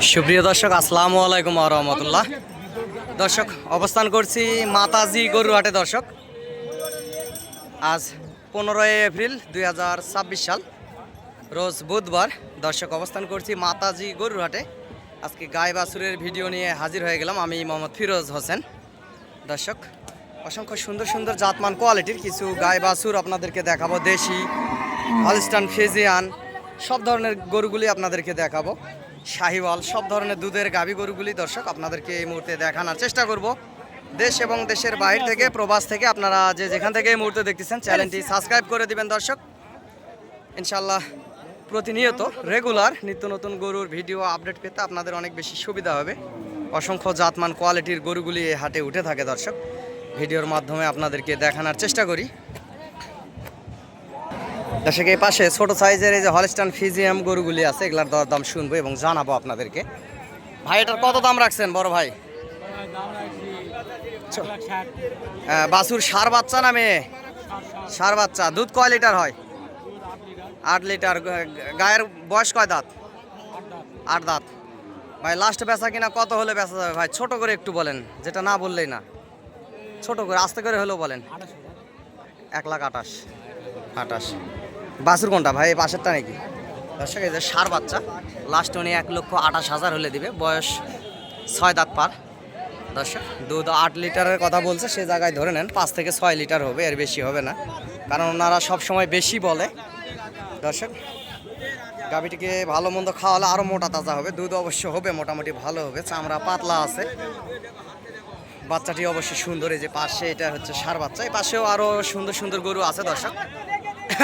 সুপ্রিয় দর্শক, আসসালামু আলাইকুম ওয়া রাহমাতুল্লাহ। দর্শক, অবস্থান করছি মাতাজি গরুহাটে। দর্শক, আজ 15 এপ্রিল 2026 সাল, রোজ বুধবার। দর্শক, অবস্থান করছি মাতাজি গরুহাটে। আজকে গাই বাছুরের ভিডিও নিয়ে হাজির হয়ে গেলাম। আমি মোহাম্মদ ফিরোজ হোসেন। দর্শক, অসংখ্য সুন্দর সুন্দর জাতমান কোয়ালিটির কিছু গাই বাছুর আপনাদেরকে দেখাবো। দেশি, হলস্টাইন ফ্রিজিয়ান সব ধরনের গরুগুলি আপনাদেরকে দেখাবো। শাহিওয়াল সব ধরনের দুধের গাভী গরুগুলি দর্শক আপনাদেরকে এই মুহূর্তে দেখানোর চেষ্টা করব। দেশ এবং দেশের বাইরে থেকে, প্রবাস থেকে আপনারা যেখান থেকে এই মুহূর্তে দেখতেছেন, চ্যানেলটি সাবস্ক্রাইব করে দিবেন দর্শক। ইনশাল্লাহ প্রতিনিয়ত রেগুলার নিত্য নতুন গরুর ভিডিও আপডেট পেতে আপনাদের অনেক বেশি সুবিধা হবে। অসংখ্য জাতমান কোয়ালিটির গরুগুলি এই হাটে উঠে থাকে দর্শক। ভিডিওর মাধ্যমে আপনাদেরকে দেখানোর চেষ্টা করি। দর্শক, এই পাশে ছোট সাইজের এই যে হলস্টাইন ফ্রিজিয়ান গরুগুলি আছে, এগুলার দরদাম শুনবো এবং জানাবো আপনাদেরকে। ভাই, এটার কত দাম রাখছেন বড় ভাই? বাছুর সার বাচ্চা না মেয়ে? সার বাচ্চা। দুধ কয় লিটার হয়? 8 লিটার। গায়ের বয়স কয় দাঁত? 8 দাঁত। ভাই, লাস্ট বেচা কিনা কত হলে বেচা যাবে ভাই? ছোট করে একটু বলেন, যেটা না বললেই না। ছোট করে আস্তে করে হলেও বলেন। 1,28,000। বাছুর কোনটা ভাই? এই পাশেরটা নাকি? দর্শক, এই যে সার বাচ্চা, লাস্ট উনি 1,28,000 হলে দিবে। বয়স 6 দাঁত পার। দর্শক, দুধ 8 লিটারের কথা বলছে, সে জায়গায় ধরে নেন 5 থেকে 6 লিটার হবে, এর বেশি হবে না, কারণ ওনারা সবসময় বেশি বলে। দর্শক, গাভীটিকে ভালো মন্দ খাওয়ালে আরও মোটা তাজা হবে। দুধ অবশ্য হবে, মোটামুটি ভালো হবে, চামড়া পাতলা আছে। বাচ্চাটি অবশ্যই সুন্দর। এই যে পাশে এটা হচ্ছে সার বাচ্চা, এই পাশেও আরও সুন্দর সুন্দর গরু আছে দর্শক।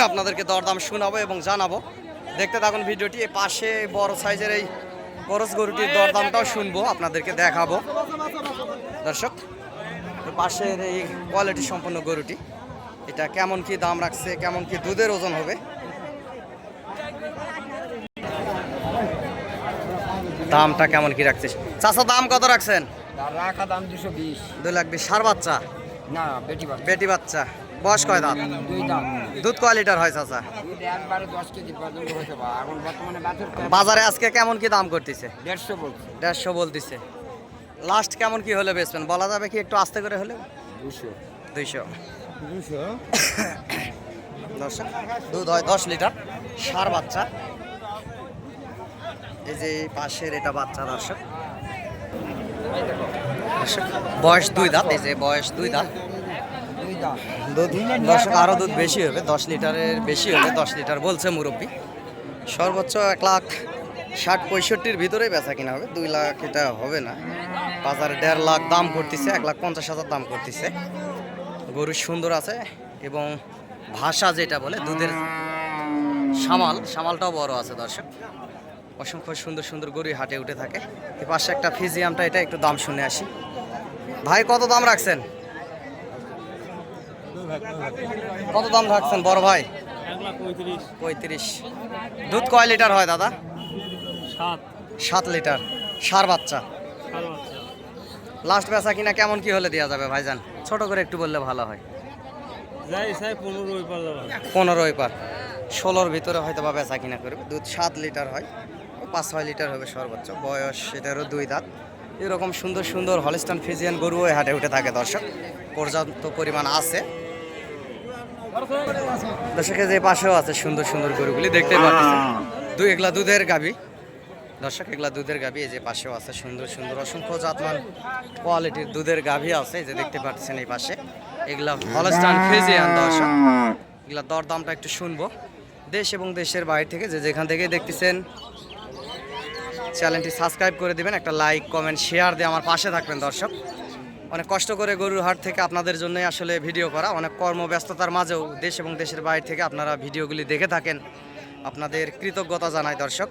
আপনাদেরকে দরদাম শোনাবো এবং জানাবো। দেখতে থাকুন ভিডিওটি। এই পাশে বড় সাইজের এই করস গরুটির দরদামটাও শুনবো, আপনাদেরকে দেখাবো দর্শক। পাশের এই কোয়ালিটি সম্পন্ন গরুটি, এটা কেমন কি দাম রাখছে, কেমন কি দুধের ওজন হবে, দামটা কেমন কি রাখছে। চাচা, দাম কত রাখছেন? রাখা দাম 220। 2,20,000। সার বাচ্চা না, বেটি বাচ্চা। বেটি বাচ্চা। বয়স কয় দাঁত? 2 দাঁত। দুধ কয় লিটার হয় চাচা? দুধ একবারে 10 কেজি পর্যন্ত হতে পারে। এখন বর্তমানে বাজারে আজকে কেমন কি দাম করতেছে? 150 বলছে। 150 বলতেছে। লাস্ট কেমন কি হলে বেচবেন বলা যাবে কি? একটু আস্তে করে হলে 200। দর্শক, দুধ হয় 10 লিটার। সার বাচ্চা। এই যে পাশের এটা বাচ্চা দর্শক। বয়স 2 দাঁত। এই যে বয়স 2 দাঁত। দুধ দর্শক আরও দুধ বেশি হবে, 10 লিটারের বেশি হবে। 10 লিটার বলছে মুরব্বী। সর্বোচ্চ 1,60,65,000-র ভিতরে বেচা কিনা হবে। 2 লাখ এটা হবে না। বাজারে 1.5 লাখ দাম করতেছে, 1,50,000 দাম করতেছে। গরু সুন্দর আছে এবং ভাষা যেটা বলে দুধের সামালটাও বড় আছে দর্শক। অসংখ্য সুন্দর সুন্দর গরু হাটে উঠে থাকে। এই পাশে একটা ফ্রিজিয়ামটা, এটা একটু দাম শুনে আসি। ভাই, কত দাম রাখছেন? কত দাম রাখছেন বড় ভাই? 1,35,000। দুধ কয় লিটার হয় দাদা? 7 লিটার। সার বাচ্চা। লাস্ট বেচা কিনা কেমন কি হলে দেওয়া যাবে ভাইজান? ছোট করে একটু বললে ভালো হয়। 15 পার। 16-র ভিতরে হয়তো বা বেচা কিনা করবে। দুধ 7 লিটার হয়, 5-6 লিটার হবে সর্বোচ্চ। বয়স এটারও 2 দাঁত। এরকম সুন্দর সুন্দর হলস্টাইন ফ্রিজিয়ান গরু ওই হাটে উঠে থাকে দর্শক, পর্যাপ্ত পরিমাণ আছে। দর্শকের যে পাশেও আছে সুন্দর সুন্দর গরুগুলি, দেখতে পাচ্ছেন। এগুলা দুধের গাভী দর্শক, এগুলা দুধের গাভী। এই যে পাশেও আছে সুন্দর সুন্দর অসংখ্য জাতমান কোয়ালিটির দুধের গাভী আছে, এই যে দেখতে পাচ্ছেন এই পাশে। এগুলা হলস্টাইন ফ্রিজিয়ান দর্শক। এগুলা দরদামটা একটু শুনবো। দেশ এবং দেশের বাইরে থেকে যেখান থেকে দেখতেছেন, চ্যানেলটি সাবস্ক্রাইব করে দিবেন, একটা লাইক, কমেন্ট, শেয়ার দিয়ে আমার পাশে থাকবেন দর্শক। অনেক কষ্ট করে গরুর হাট থেকে আপনাদের জন্য আসলে ভিডিও করা, অনেক কর্মব্যস্ততার মাঝেও দেশ এবং দেশের বাইরে থেকে আপনারা ভিডিওগুলি দেখে থাকেন, আপনাদের কৃতজ্ঞতা জানাই দর্শক।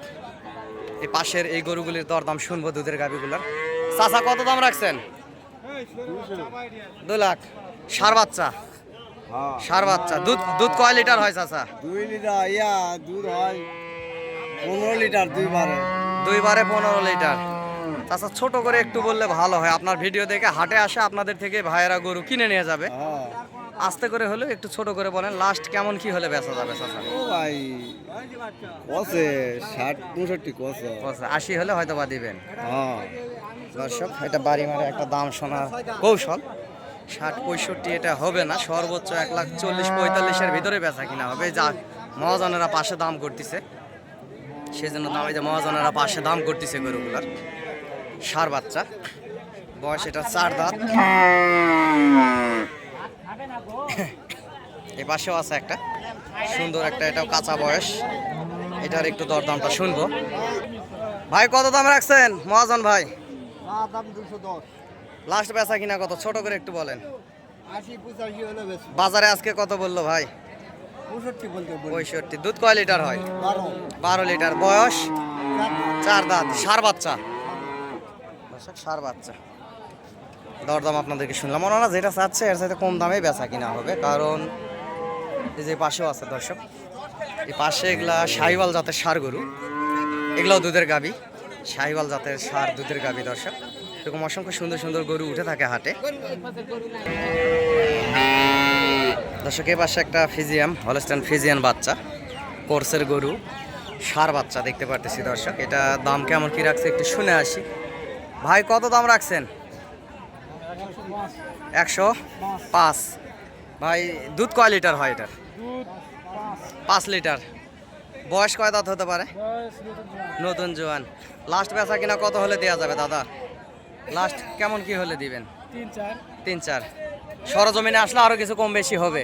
এই পাশের এই গরুগুলির দরদাম শুনবো, দুধের গাভীগুলোর। চাচা, কত দাম রাখছেন? 2 লাখ। সার বাচ্চা। সার বাচ্চা। দুধ কয় লিটার হয় চাচা? 2 লিটার। দুধ হয় 15 লিটার। 2 বারে 15 লিটার। চাচা, ছোট করে একটু বললে ভালো হয়। আপনার ভিডিও দেখে হাটে আসে, আপনাদের থেকে ভাইয়েরা গরু কিনে নিয়ে যাবে। আস্তে করে হলেও একটু ছোট করে বলেন, লাস্ট কেমন কি হলে বেচা যাবে চাচা? ও ভাই, কসে 60-65 কসে। 80 হলে হয়তো বা দিবেন। হ্যাঁ দর্শক এটা বাড়ি মারে একটা দাম শোনার কৌশল। 60-65 এটা হবে না, সর্বোচ্চ 1,40,45-এর ভিতরে বেচা কিনা হবে। যা মহাজনেরা পাশে দাম করতেছে, সেজন্য দাম এই যে মহাজনেরা পাশে দাম করতেছে গরুগুলার। ষাঁড় বাচ্চা, বয়স এটা 4 দাঁত। এই পাশেও আছে একটা সুন্দর একটা, এটাও কাঁচা বয়স। এটার একটু দরদামটা শুনবো। ভাই কত দাম রাখছেন মহাজন ভাই? দাম 210। লাস্ট বেচা কিনা কত, ছোট করে একটু বলেন। 80-85 হলে বেশি। বাজারে আজকে কত বললো ভাই? 65 বলতে বলি। 65। দুধ কয় লিটার হয়? 12। 12 লিটার। বয়স 4 দাঁত। ষাঁড় বাচ্চা, ষাঁড় বাচ্চা। দরদাম আপনাদেরকে শুনলাম, ওনারা যেটা চাচ্ছে এর সাথে কম দামে বেচা কিনা হবে। কারণ এই যে পাশেও আছে দর্শক, এই পাশে এগুলা শাহিওয়াল জাতের ষাঁড় গরু, এগুলাও দুধের গাবি। শাহিওয়াল জাতের ষাঁড় দুধের গাবি দর্শক। এরকম অসংখ্য সুন্দর সুন্দর গরু উঠে থাকে হাটে দর্শক। এই পাশে একটা ফিজিয়াম, হলস্টাইন ফিজিয়ান বাচ্চা, কোর্সের গরু, ষাঁড় বাচ্চা দেখতে পারতেছি দর্শক। এটা দাম কেমন কি রাখছে একটু শুনে আসি। ভাই কত দাম রাখছেন? 105। ভাই দুধ কয় লিটার হয় এটার? 5 লিটার। বয়স কয় দাঁত হতে পারে? নতুন জোয়ান। লাস্ট বেচা কিনা কত হলে দেওয়া যাবে দাদা? লাস্ট কেমন কি হলে দিবেন? 3-4। সরজমিনে আসলে আরো কিছু কম বেশি হবে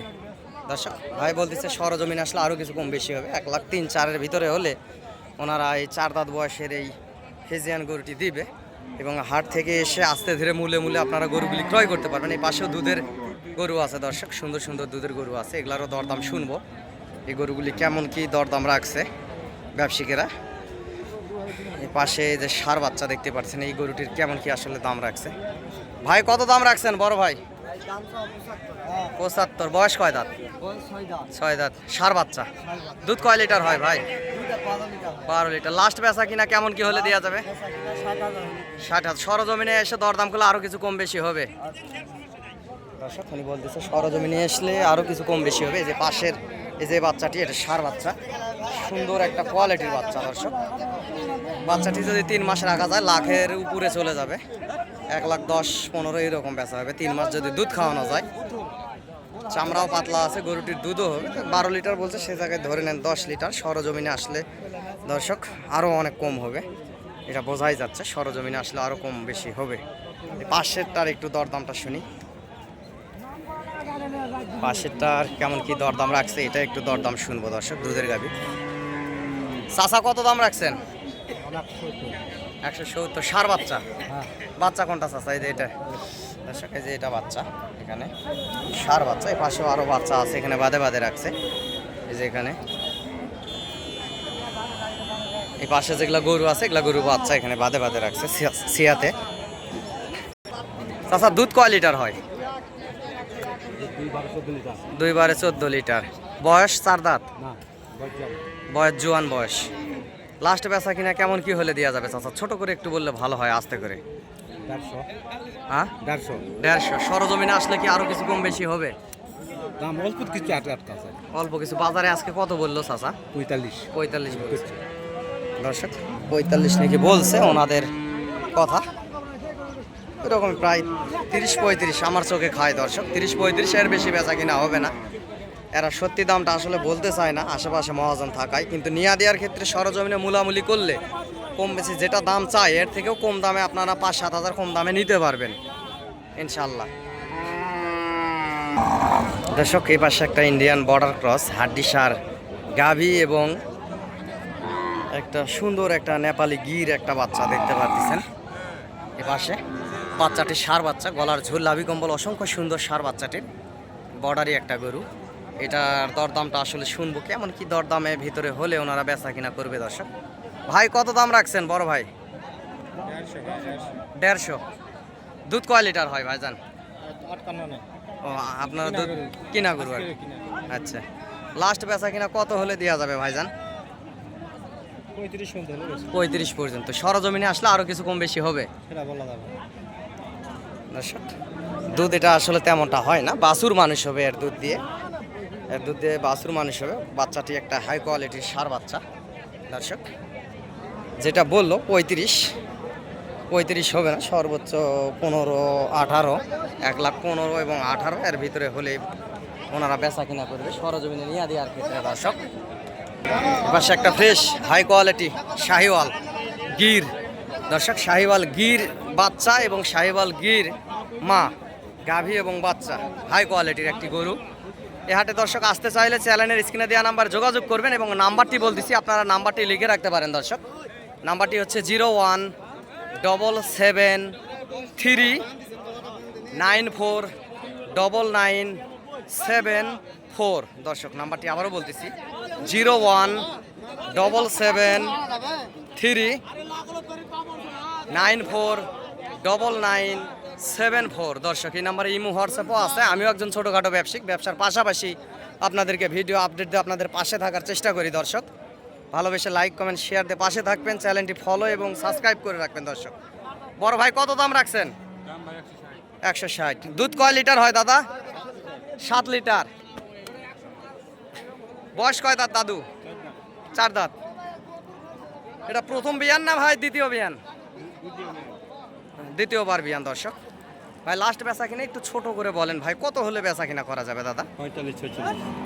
দর্শক। ভাই বলতেছে সরজমিনে আসলে আরো কিছু কম বেশি হবে। 1,03,4-এর ভিতরে হলে ওনারা এই 4 দাঁত বয়সের এই ফিজিয়ান গরুটি দিবে এবং হাট থেকে এসে আস্তে ধীরে মূলে মূলে আপনারা গরুগুলি ক্রয় করতে পারবেন। এই পাশেও দুধের গরু আছে দর্শক, সুন্দর সুন্দর দুধের গরু আছে। এগুলারও দরদাম শুনবো, এই গরুগুলি কেমন কি দরদাম রাখছে ব্যবসায়ীরা। এই পাশে যে ষাঁড় বাচ্চা দেখতে পাচ্ছেন, এই গরুটির কেমন কি আসলে দাম রাখছে। ভাই কত দাম রাখছেন বড় ভাই? 75। বয়স কয় দাঁত? 6 দাঁত। ষাঁড় বাচ্চা। দুধ কয় লিটার হয় ভাই? 12 লিটার। লাস্ট বেচা কিনা কেমন কি হলে দেওয়া যাবে? 60,000। সরজমিনে এসে দরদাম করলে আরো কিছু কম বেশি হবে দর্শক। উনি বলতেছে সরজমিনে আসলে আরো কিছু কম বেশি হবে। এই যে পাশের এই যে বাচ্চাটি, এটা ষাঁড় বাচ্চা, সুন্দর একটা কোয়ালিটির বাচ্চা দর্শক। বাচ্চাটি যদি 3 মাস রাখা যায় লাখের উপরে চলে যাবে। 1,10,15 এরকম বেচা হবে 3 মাস যদি দুধ খাওয়ানো যায়। চামড়াও পাতলা আছে, গরুটির দুধও হবে। 12 লিটার বলছে, সে জায়গায় ধরে নেন 10 লিটার। সরজমিনে আসলে দর্শক আরও অনেক কম হবে, এটা বোঝাই যাচ্ছে। সরজমিনে আসলে আরও কম বেশি হবে। পাশেরটার একটু দরদামটা শুনি। পাশেরটার কেমন কি দরদাম রাখছে এটা একটু দরদাম শুনবো দর্শক। দুধের গাভী। চাচা কত দাম রাখছেন? 170। ষাঁড় বাচ্চা। বাচ্চা কোনটা চাচা? এই যে এটা দর্শক, এই যে এটা বাচ্চা, এখানে ষাঁড় বাচ্চা। এই পাশেও আরো বাচ্চা আছে, এখানে বাদে বাদে রাখছে। এই যে এখানে এই পাশে যেগুলা গরু আছে এগুলা গরু বাচ্চা এখানে বাদে বাদে রাখছে সিয়াতে। চাচা দুধ কয় লিটার হয়? 2-14 লিটার। বয়স 4 দাঁত। বয়স জোয়ান বয়স। লাস্ট বেচা কিনা কেমন কি হলে দেওয়া যাবে চাচা? ছোট করে একটু বললে ভালো হয়, আস্তে করে। 150। সরজমিনে আসলে কি আরো কিছু কম বেশি হবে? দাম অল্প কিছু আছে। অল্প কিছু। বাজারে আজকে কত বললো চাচা? 45 বলছে দর্শক। 45 নাকি বলছে ওনাদের কথা। এরকম প্রায় 30-35 আমার চোখে খায় দর্শক। 30-35 এর বেশি বেচা কিনা হবে না। এরা সত্যি দামটা আসলে বলতে চায় না আশেপাশে মহাজন থাকায়, কিন্তু নিয়া দেওয়ার ক্ষেত্রে সরজমিনে মূলামূলি করলে কম বেশি যেটা দাম চায় এর থেকেও কম দামে আপনারা 5-7 হাজার কম দামে নিতে পারবেন ইনশাল্লাহ দর্শক। এই পাশে একটা ইন্ডিয়ান বর্ডার ক্রস হাড্ডি ষাঁড় গাভী এবং একটা সুন্দর একটা নেপালি গির একটা বাচ্চা দেখতে পাচ্ছেন। এ পাশে বাচ্চাটি ষাঁড় বাচ্চা, গলার ঝুল, লাভি কম্বল, অসংখ্য সুন্দর ষাঁড় বাচ্চাটির। বর্ডারই একটা গরু। এটার দরদামটা আসলে শুনবো, কেমন কি দরদামে ভিতরে হলে ওনারা বেচা কিনা করবে দর্শক। ভাই কত দাম রাখছেন বড় ভাই? 150। দুধ কয় লিটার হয় ভাইজান? ও আপনারা দুধ কিনা গরু? আচ্ছা। লাস্ট বেচা কিনা কত হলে দেওয়া যাবে ভাইজান? 35 পর্যন্ত। সরজমিনে আসলে আরো কিছু কম বেশি হবে দর্শক। দুধ এটা আসলে তেমনটা হয় না, বাছুর মানুষ হবে এর দুধ দিয়ে। এর দুধ দিয়ে বাছুর মানুষ হবে। বাচ্চাটি একটা হাই কোয়ালিটির ষাঁড় বাচ্চা দর্শক, যেটা বললো 35 হবে না, সর্বোচ্চ 15-18, 1,15,000 এবং 18 এর ভিতরে হলে ওনারা বেচা কিনা করবে সরজমিনে নিয়ে দেওয়ার ক্ষেত্রে দর্শক। পাশে একটা fresh high quality Sahiwal Gir দর্শক, শাহিওয়াল গির বাচ্চা এবং শাহিওয়াল গির মা, গাভী এবং বাচ্চা, হাই কোয়ালিটির একটি গরু। এ হাটে দর্শক আসতে চাইলে চ্যানেলের স্ক্রিনে দেওয়া নাম্বার যোগাযোগ করবেন এবং নাম্বারটি বলতেছি, আপনারা নাম্বারটি লিখে রাখতে পারেন দর্শক। নাম্বারটি হচ্ছে 01779499794 দর্শক। নাম্বারটি আবারও বলতেছি 01739499794 দর্শক। এই নাম্বারে ইমো হোয়াটসঅ্যাপও আছে। আমিও একজন ছোটোখাটো ব্যবসায়িক, ব্যবসার পাশাপাশি আপনাদেরকে ভিডিও আপডেট দিয়ে আপনাদের পাশে থাকার চেষ্টা করি দর্শক। ভালোবেসে লাইক কমেন্ট শেয়ার দিয়ে পাশে থাকবেন, চ্যানেলটি ফলো এবং সাবস্ক্রাইব করে রাখবেন দর্শক। বড় ভাই কত দাম রাখছেন? 160। দুধ কয় লিটার হয় দাদা? 7 লিটার। বয়স কয় দাঁত দাদু? 4 দাঁত। এটা প্রথম বিয়ান না ভাই দ্বিতীয় বিয়ান? দ্বিতীয়বার বিয়ান দর্শক। ভাই লাস্ট বেচা কিনা একটু ছোট করে বলেন ভাই, কত হলে বেচা কিনা করা যাবে দাদা?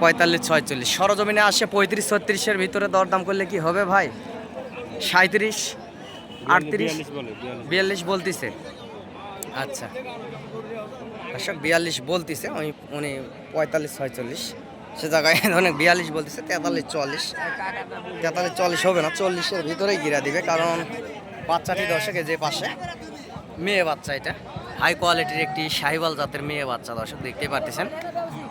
45-46। সরজমিনে আসে 35-36-এর ভিতরে দরদাম করলে কি হবে ভাই? 37, 38, 42 বলতিছে। আচ্ছা দর্শক 42 বলতিছে, উনি 45-46, সে জায়গায় অনেক 42 বলতেছে। 43-40 হবে না, 40-এর ভিতরেই গিরা দিবে, কারণ বাচ্চাটি দর্শকের যে পাশে মেয়ে বাচ্চা, এটা হাই কোয়ালিটির একটি শাহিওয়াল জাতের মেয়ে বাচ্চা দর্শক, দেখতে পারতেছেন।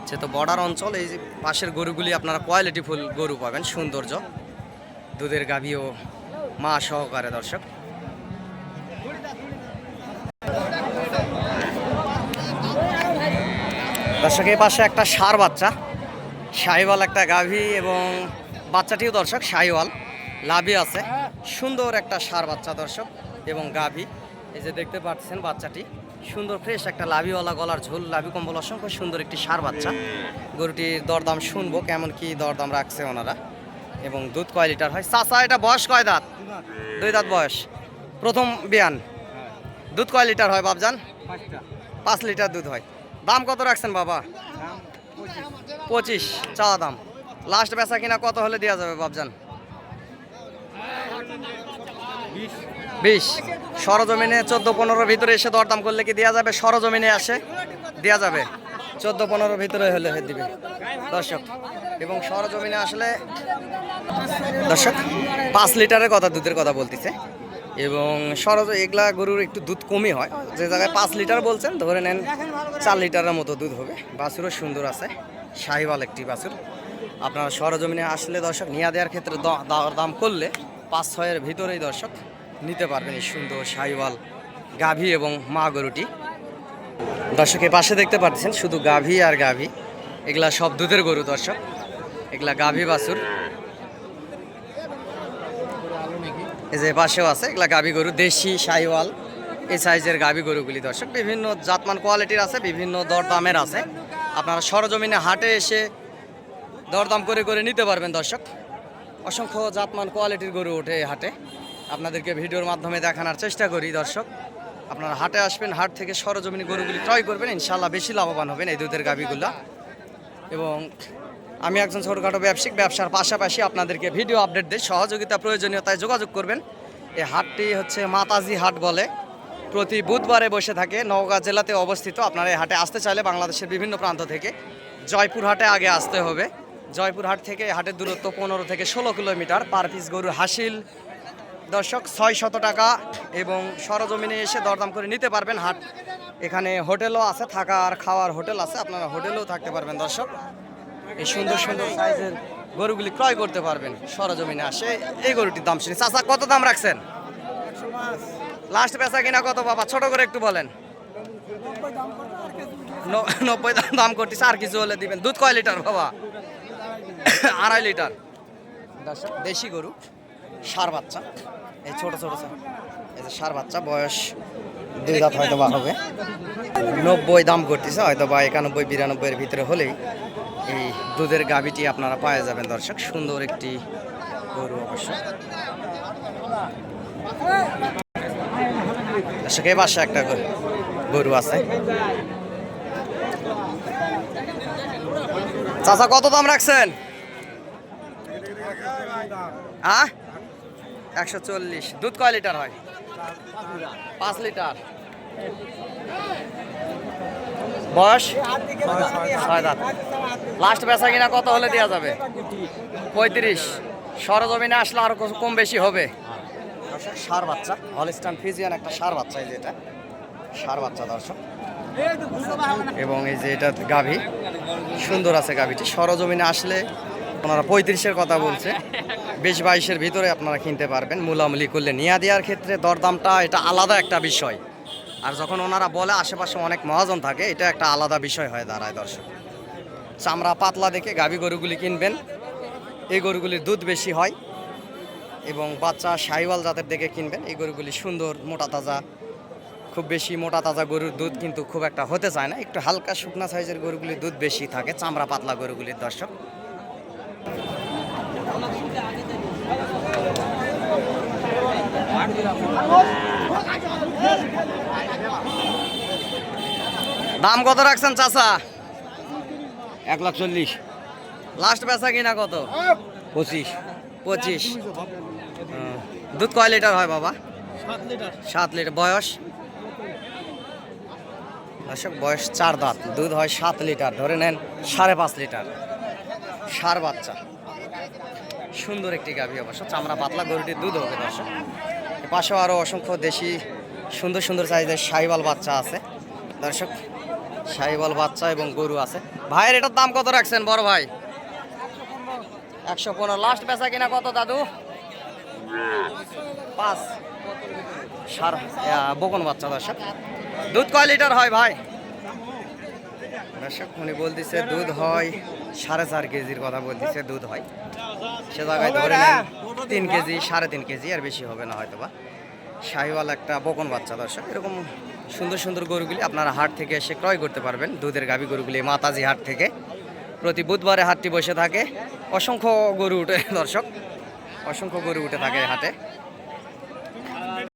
সে তো বর্ডার অঞ্চল, এই যে পাশের গরুগুলি আপনারা কোয়ালিটিফুল গরু পাবেন, সৌন্দর্য, দুধের গাভী ও মা সহকারে দর্শক। দর্শক এই পাশে একটা ষাঁড় বাচ্চা, শাহিওয়াল একটা গাভী এবং বাচ্চাটিও দর্শক শাহিওয়াল, লাভি আছে, সুন্দর একটা ষাঁড় বাচ্চা দর্শক এবং গাভী। এই যে দেখতে পাচ্ছেন বাচ্চাটি সুন্দর ফ্রেশ একটা লাভিওয়ালা, গলার ঝোল, লাভি কম্বল, অসংখ্য সুন্দর একটি ষাঁড় বাচ্চা। গরুটির দরদাম শুনবো কেমন কি দরদাম রাখছে ওনারা এবং দুধ কয় লিটার হয়। চাচা এটা বয়স কয় দাঁত? 2 দাঁত বয়স, প্রথম বিয়ান। দুধ কয় লিটার হয় বাবজান? 5 লিটার দুধ হয়। দাম কত রাখছেন বাবা? 25 চাওয়া দাম। লাস্ট বেচা কিনা কত হলে দেওয়া যাবে বাবজান? 20। সরজমিনে 14-15 ভিতরে এসে দরদাম করলে কি দেওয়া যাবে? সরজমিনে আসে দেওয়া যাবে, 14-15 ভিতরে হলে দিবে দর্শক। এবং সরজমিনে আসলে দর্শক 5 লিটারের কথা, দুধের কথা বলতেছে। এবং এগুলা গরুর একটু দুধ কমই হয়, যে জায়গায় 5 লিটার বলছেন ধরে নেন 4 লিটারের মতো দুধ হবে। বাছুরও সুন্দর আছে, শাহিওয়াল একটি বাছুর। আপনারা সরজমিনে আসলে দর্শক নিয়ে দেওয়ার ক্ষেত্রে দাম করলে 5-6-এর ভিতরেই দর্শক নিতে পারবেন এই সুন্দর শাহিওয়াল গাভী এবং মা গরুটি। দর্শকের পাশে দেখতে পাচ্ছেন শুধু গাভী আর গাভী, এগুলা সব দুধের গরু দর্শক, এগুলা গাভী বাছুর। এই যে পাশেও আছে, এগুলা গাভী গরু, দেশি শাহিওয়াল এই সাইজের গাভী গরুগুলি দর্শক। বিভিন্ন জাতমান কোয়ালিটির আছে, বিভিন্ন দরদামের আছে। আপনারা সরজমিনে হাটে এসে দরদাম করে করে নিতে পারবেন দর্শক। অসংখ্য জাতমান কোয়ালিটির গরু ওঠে এই হাটে, আপনাদেরকে ভিডিওর মাধ্যমে দেখানোর চেষ্টা করি দর্শক। আপনারা হাটে আসবেন, হাট থেকে সরজমিনে গরুগুলি ক্রয় করবেন, ইনশাল্লাহ বেশি লাভবান হবেন এই দুধের গাভীগুলা। এবং আমি একজন ছোটোখাটো ব্যবসায়িক, ব্যবসার পাশাপাশি আপনাদেরকে ভিডিও আপডেট দিই, সহযোগিতা প্রয়োজনীয়তায় যোগাযোগ করবেন। এই হাটটি হচ্ছে মাতাজি হাট বলে, প্রতি বুধবারে বসে থাকে, নওগাঁ জেলাতে অবস্থিত। আপনারা এই হাটে আসতে চাইলে বাংলাদেশের বিভিন্ন প্রান্ত থেকে জয়পুর হাটে আগে আসতে হবে। জয়পুর হাট থেকে হাটের দূরত্ব 15 থেকে 16 কিলোমিটার। পার পিস গরুর হাসিল দর্শক 600 টাকা এবং সরজমিনে এসে দরদাম করে নিতে পারবেন। হাট এখানে হোটেলও আছে, থাকার খাওয়ার হোটেল আছে, আপনারা হোটেলেও থাকতে পারবেন দর্শক। এই সুন্দর সুন্দর সাইজের গরুগুলি ক্রয় করতে পারবেন সরজমিনে আসে। এই গরুটির দাম শুনি। চাচা কত দাম রাখছেন? লাস্ট বেচা কিনা কত বাবা? ছোট করে একটু বলেন। 90 দাম করতেছে, আর কিছু হলে দিবেন। দুধ কয় লিটার বাবা? 2.5 লিটার দর্শক। দেশি গরু, ষাঁড় বাচ্চা, এই ছোট ছোট এই যে ষাঁড় বাচ্চা, বয়স 2 দাঁত হয়তো বা হবে। 90 দাম করতেছে, হয়তো বা 91-92-এর ভিতরে হলেই এই দুধের গাভীটি আপনারা পাওয়া যাবেন দর্শক। সুন্দর একটি গরু অবশ্য। দর্শক এই পাশে একটা গরু আছে। চাচা কত দাম রাখছেন? 140। দুধ কয় লিটার হয়? 5 লিটার। বয়স 6 দাঁত। লাস্ট বেচা কিনা কত হলে দেওয়া যাবে? 35। সরজমিনে আসলে আরো কম বেশি হবে। ষাঁড় বাচ্চা, হলস্টাইন ফ্রিজিয়ান একটা ষাঁড় বাচ্চা। এই যে এটা ষাঁড় বাচ্চা দর্শক, এবং এই যে এটা গাভী সুন্দর আছে গাভীটি। সরজমিনে আসলে ওনারা 35-এর কথা বলছে, 20-22-এর ভিতরে আপনারা কিনতে পারবেন। মূলামূলি করলে নিয়ে দেওয়ার ক্ষেত্রে দরদামটা এটা আলাদা একটা বিষয়। আর যখন ওনারা বলে আশেপাশে অনেক মহাজন থাকে, এটা একটা আলাদা বিষয় হয়ে দাঁড়ায় দর্শক। চামড়া পাতলা দেখে গাভী গরুগুলি কিনবেন। এই গরুগুলির দুধ বেশি হয়, এবং বাচ্চা শাহিওয়াল জাতের দেখে কিনবেন। এই গরুগুলি সুন্দর মোটা তাজা। খুব বেশি মোটা তাজা গরুর দুধ কিন্তু খুব একটা হতে চায় না, একটু হালকা শুকনা সাইজের গরুগুলির দুধ বেশি থাকে, চামড়া পাতলা গরুগুলির দর্শক। দাম কত রাখছেন চাচা? 140। লাস্ট বেচা কিনা কত? 25। 25। দুধ কয় লিটার হয় বাবা? 7 লিটার। বয়স? দর্শক বয়স 4 দাঁত। দুধ হয় 7 লিটার, ধরে নেন 5.5 লিটার। ষাঁড় বাচ্চা, সুন্দর একটি গাভী অবশ্য। চামড়া পাতলা গরুটির দুধ হবে দর্শক। পাশেও আরও অসংখ্য দেশি সুন্দর সুন্দর সাইজের শাহিওয়াল বাচ্চা আছে দর্শক। শাহিওয়াল বাচ্চা এবং গরু আছে। ভাইয়ের এটার দাম কত রাখছেন বড় ভাই? 115। লাস্ট বেচা কিনা কত দাদু? 5। বকন বাচ্চা দর্শক। দুধ কয় লিটার হয় ভাই? দর্শক উনি বলতেছে দুধ হয় 4.5 কেজির কথা বলতেছে, দুধ হয়। সে জায়গায় ধরে নেন 3 কেজি 3.5 কেজি, আর বেশি হবে না হয়তো বা। শাহিওয়াল একটা বকন বাচ্চা দর্শক। এরকম সুন্দর সুন্দর গরুগুলি আপনারা হাট থেকে এসে ক্রয় করতে পারবেন। দুধের গাভী গরুগুলি মাতাজি হাট থেকে প্রতি বুধবারে হাটটি বসে থাকে। অসংখ্য গরু উঠে দর্শক, অসংখ্য গরু উঠে থাকে হাটে।